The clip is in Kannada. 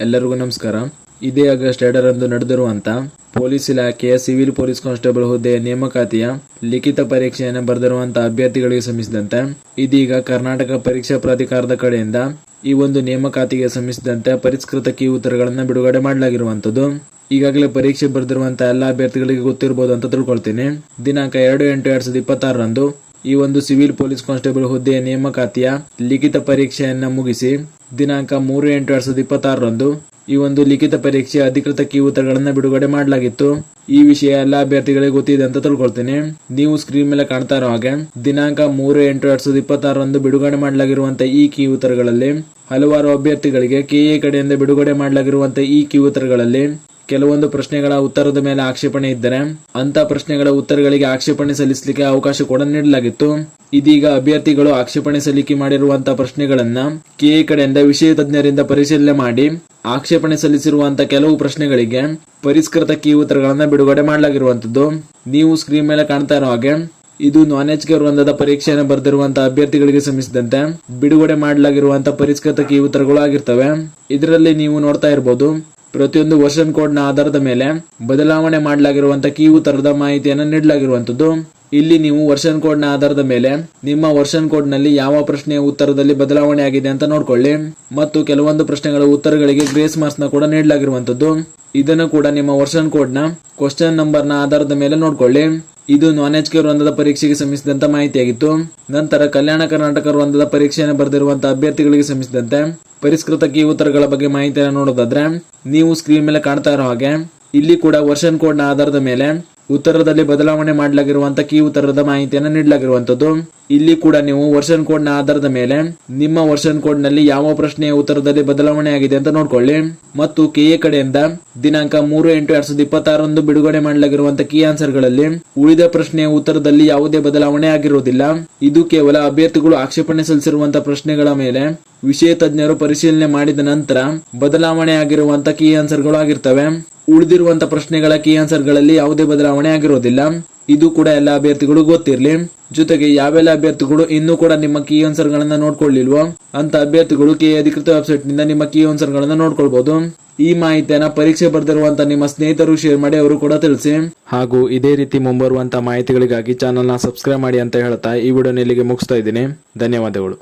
ಎಲ್ಲರಿಗೂ ನಮಸ್ಕಾರ. ಇದೇ ಆಗಸ್ಟ್ 2ರಂದು ನಡೆದಿರುವಂತ ಪೊಲೀಸ್ ಇಲಾಖೆಯ ಸಿವಿಲ್ ಪೊಲೀಸ್ ಕಾನ್ಸ್ಟೇಬಲ್ ಹುದ್ದೆಯ ನೇಮಕಾತಿಯ ಲಿಖಿತ ಪರೀಕ್ಷೆಯನ್ನು ಬರೆದಿರುವಂತಹ ಅಭ್ಯರ್ಥಿಗಳಿಗೆ ಸಂಬಂಧಿಸಿದಂತೆ ಇದೀಗ ಕರ್ನಾಟಕ ಪರೀಕ್ಷಾ ಪ್ರಾಧಿಕಾರದ ಕಡೆಯಿಂದ ಈ ಒಂದು ನೇಮಕಾತಿಗೆ ಸಂಬಂಧಿಸಿದಂತೆ ಪರಿಷ್ಕೃತ ಕೀ ಉತ್ತರಗಳನ್ನು ಬಿಡುಗಡೆ ಮಾಡಲಾಗಿರುವಂತದ್ದು. ಈಗಾಗಲೇ ಪರೀಕ್ಷೆ ಬರೆದಿರುವಂತಹ ಎಲ್ಲ ಅಭ್ಯರ್ಥಿಗಳಿಗೆ ಗೊತ್ತಿರಬಹುದು ಅಂತ ತಿಳ್ಕೊಳ್ತೀನಿ. ದಿನಾಂಕ 2/8/2026ರಂದು ಈ ಒಂದು ಸಿವಿಲ್ ಪೊಲೀಸ್ ಕಾನ್ಸ್ಟೇಬಲ್ ಹುದ್ದೆಯ ನೇಮಕಾತಿಯ ಲಿಖಿತ ಪರೀಕ್ಷೆಯನ್ನ ಮುಗಿಸಿ ದಿನಾಂಕ 3/8/2026ರಂದು ಈ ಒಂದು ಲಿಖಿತ ಪರೀಕ್ಷೆಯ ಅಧಿಕೃತ ಕೀ ಉತ್ತರಗಳನ್ನು ಬಿಡುಗಡೆ ಮಾಡಲಾಗಿತ್ತು. ಈ ವಿಷಯ ಎಲ್ಲ ಅಭ್ಯರ್ಥಿಗಳಿಗೆ ಗೊತ್ತಿದೆ ಅಂತ ತಿಳ್ಕೊಳ್ತೀನಿ. ನೀವು ಸ್ಕ್ರೀನ್ ಮೇಲೆ ಕಾಣ್ತಾ ಇರೋ ಹಾಗೆ ದಿನಾಂಕ 3/8/2026ರಂದು ಬಿಡುಗಡೆ ಮಾಡಲಾಗಿರುವಂತಹ ಈ ಕೀ ಉತ್ತರಗಳಲ್ಲಿ ಹಲವಾರು ಅಭ್ಯರ್ಥಿಗಳಿಗೆ ಕೆಎ ಕಡೆಯಿಂದ ಬಿಡುಗಡೆ ಮಾಡಲಾಗಿರುವಂತಹ ಈ ಕೀ ಉತ್ತರಗಳಲ್ಲಿ ಕೆಲವೊಂದು ಪ್ರಶ್ನೆಗಳ ಉತ್ತರದ ಮೇಲೆ ಆಕ್ಷೇಪಣೆ ಇದ್ದರೆ ಅಂತ ಪ್ರಶ್ನೆಗಳ ಉತ್ತರಗಳಿಗೆ ಆಕ್ಷೇಪಣೆ ಸಲ್ಲಿಸಲಿಕ್ಕೆ ಅವಕಾಶ ಕೂಡ ನೀಡಲಾಗಿತ್ತು. ಇದೀಗ ಅಭ್ಯರ್ಥಿಗಳು ಆಕ್ಷೇಪಣೆ ಸಲ್ಲಿಕೆ ಮಾಡಿರುವಂತಹ ಪ್ರಶ್ನೆಗಳನ್ನ ಕೆಎ ಕಡೆಯಿಂದ ವಿಷಯ ತಜ್ಞರಿಂದ ಪರಿಶೀಲನೆ ಮಾಡಿ ಆಕ್ಷೇಪಣೆ ಸಲ್ಲಿಸಿರುವಂತಹ ಕೆಲವು ಪ್ರಶ್ನೆಗಳಿಗೆ ಪರಿಷ್ಕೃತ ಕೀ ಉತ್ತರಗಳನ್ನ ಬಿಡುಗಡೆ ಮಾಡಲಾಗಿರುವಂತದ್ದು. ನೀವು ಸ್ಕ್ರೀನ್ ಮೇಲೆ ಕಾಣ್ತಾ ಇರೋ ಹಾಗೆ ಇದು ನಾನ್-ಎಚ್ ವೃಂದದ ಪರೀಕ್ಷೆಯನ್ನು ಬರೆದಿರುವಂತಹ ಅಭ್ಯರ್ಥಿಗಳಿಗೆ ಸಂಬಂಧಿಸಿದಂತೆ ಬಿಡುಗಡೆ ಮಾಡಲಾಗಿರುವಂತಹ ಪರಿಷ್ಕೃತ ಕೀ ಉತ್ತರಗಳು ಆಗಿರ್ತವೆ. ಇದರಲ್ಲಿ ನೀವು ನೋಡ್ತಾ ಇರಬಹುದು ಪ್ರತಿಯೊಂದು ವರ್ಷನ್ ಕೋಡ್ ನ ಆಧಾರದ ಮೇಲೆ ಬದಲಾವಣೆ ಮಾಡಲಾಗಿರುವಂತಹ ಕೀ ಉತ್ತರದ ಮಾಹಿತಿಯನ್ನು ನೀಡಲಾಗಿರುವಂತದ್ದು. ಇಲ್ಲಿ ನೀವು ವರ್ಷನ್ ಕೋಡ್ ನ ಆಧಾರದ ಮೇಲೆ ನಿಮ್ಮ ವರ್ಷನ್ ಕೋಡ್ ನಲ್ಲಿ ಯಾವ ಪ್ರಶ್ನೆಯ ಉತ್ತರದಲ್ಲಿ ಬದಲಾವಣೆ ಆಗಿದೆ ಅಂತ ನೋಡ್ಕೊಳ್ಳಿ ಮತ್ತು ಕೆಲವೊಂದು ಪ್ರಶ್ನೆಗಳ ಉತ್ತರಗಳಿಗೆ ಗ್ರೇಸ್ ಮಾರ್ಕ್ಸ್ ನ ಕೂಡ ನೀಡಲಾಗಿರುವಂತದ್ದು. ಇದನ್ನು ಕೂಡ ನಿಮ್ಮ ವರ್ಷನ್ ಕೋಡ್ ನ ಕ್ವಶನ್ ನಂಬರ್ ನ ಆಧಾರದ ಮೇಲೆ ನೋಡ್ಕೊಳ್ಳಿ. ಇದು ನಾನ್-ಎಚ್ ವೃಂದದ ಪರೀಕ್ಷೆಗೆ ಸಂಬಂಧಿಸಿದಂತ ಮಾಹಿತಿಯಾಗಿತ್ತು. ನಂತರ ಕಲ್ಯಾಣ ಕರ್ನಾಟಕ ವೃಂದದ ಪರೀಕ್ಷೆಯನ್ನು ಬರೆದಿರುವಂತಹ ಅಭ್ಯರ್ಥಿಗಳಿಗೆ ಸಂಬಂಧಿಸಿದಂತೆ ಪರಿಷ್ಕೃತ ಕೀ ಉತ್ತರಗಳ ಬಗ್ಗೆ ಮಾಹಿತಿಯನ್ನು ನೋಡೋದಾದ್ರೆ ನೀವು ಸ್ಕ್ರೀನ್ ಮೇಲೆ ಕಾಣ್ತಾ ಇರೋ ಹಾಗೆ ಇಲ್ಲಿ ಕೂಡ ವರ್ಷನ್ ಕೋಡ್ ನ ಆಧಾರದ ಮೇಲೆ ಉತ್ತರದಲ್ಲಿ ಬದಲಾವಣೆ ಮಾಡಲಾಗಿರುವಂತಹ ಕೀ ಉತ್ತರದ ಮಾಹಿತಿಯನ್ನು ನೀಡಲಾಗಿರುವಂತದ್ದು. ಇಲ್ಲಿ ಕೂಡ ನೀವು ವರ್ಷನ್ ಕೋಡ್ ನ ಆಧಾರದ ಮೇಲೆ ನಿಮ್ಮ ವರ್ಷನ್ ಕೋಡ್ ನಲ್ಲಿ ಯಾವ ಪ್ರಶ್ನೆಯ ಉತ್ತರದಲ್ಲಿ ಬದಲಾವಣೆ ಆಗಿದೆ ಅಂತ ನೋಡ್ಕೊಳ್ಳಿ ಮತ್ತು ಕೆಎ ಕಡೆಯಿಂದ ದಿನಾಂಕ 3/8/2026ರಂದು ಬಿಡುಗಡೆ ಮಾಡಲಾಗಿರುವಂತಹ ಕೀ ಆನ್ಸರ್ ಗಳಲ್ಲಿ ಉಳಿದ ಪ್ರಶ್ನೆಯ ಉತ್ತರದಲ್ಲಿ ಯಾವುದೇ ಬದಲಾವಣೆ ಆಗಿರುವುದಿಲ್ಲ. ಇದು ಕೇವಲ ಅಭ್ಯರ್ಥಿಗಳು ಆಕ್ಷೇಪಣೆ ಸಲ್ಲಿಸಿರುವಂತಹ ಪ್ರಶ್ನೆಗಳ ಮೇಲೆ ವಿಷಯ ತಜ್ಞರು ಪರಿಶೀಲನೆ ಮಾಡಿದ ನಂತರ ಬದಲಾವಣೆ ಆಗಿರುವಂತಹ ಕೀ ಆನ್ಸರ್ಗಳು ಆಗಿರ್ತವೆ. ಉಳಿದಿರುವಂತಹ ಪ್ರಶ್ನೆಗಳ ಕೀ ಆನ್ಸರ್ಗಳಲ್ಲಿ ಯಾವುದೇ ಬದಲಾವಣೆ ಆಗಿರೋದಿಲ್ಲ. ಇದು ಕೂಡ ಎಲ್ಲ ಅಭ್ಯರ್ಥಿಗಳು ಗೊತ್ತಿರಲಿ. ಜೊತೆಗೆ ಯಾವೆಲ್ಲ ಅಭ್ಯರ್ಥಿಗಳು ಇನ್ನೂ ಕೂಡ ನಿಮ್ಮ ಕೀ ಆನ್ಸರ್ ಗಳನ್ನ ನೋಡ್ಕೊಳ್ಳಿಲ್ವೋ ಅಂತ ಅಭ್ಯರ್ಥಿಗಳು ಕೆ ಅಧಿಕೃತ ವೆಬ್ಸೈಟ್ ನಿಂದ ನಿಮ್ಮ ಕೀ ಆನ್ಸರ್ ಗಳನ್ನ ನೋಡ್ಕೊಳ್ಬಹುದು. ಈ ಮಾಹಿತಿಯನ್ನ ಪರೀಕ್ಷೆ ಬರೆದಿರುವಂತಹ ನಿಮ್ಮ ಸ್ನೇಹಿತರು ಶೇರ್ ಮಾಡಿ ಅವರು ಕೂಡ ತಿಳಿಸಿ. ಹಾಗೂ ಇದೇ ರೀತಿ ಮುಂಬರುವಂತಹ ಮಾಹಿತಿಗಳಿಗಾಗಿ ಚಾನೆಲ್ ನ ಸಬ್ಸ್ಕ್ರೈಬ್ ಮಾಡಿ ಅಂತ ಹೇಳ್ತಾ ಈ ವಿಡಿಯೋನ ಇಲ್ಲಿಗೆ ಮುಗಿಸ್ತಾ ಇದ್ದೀನಿ. ಧನ್ಯವಾದಗಳು.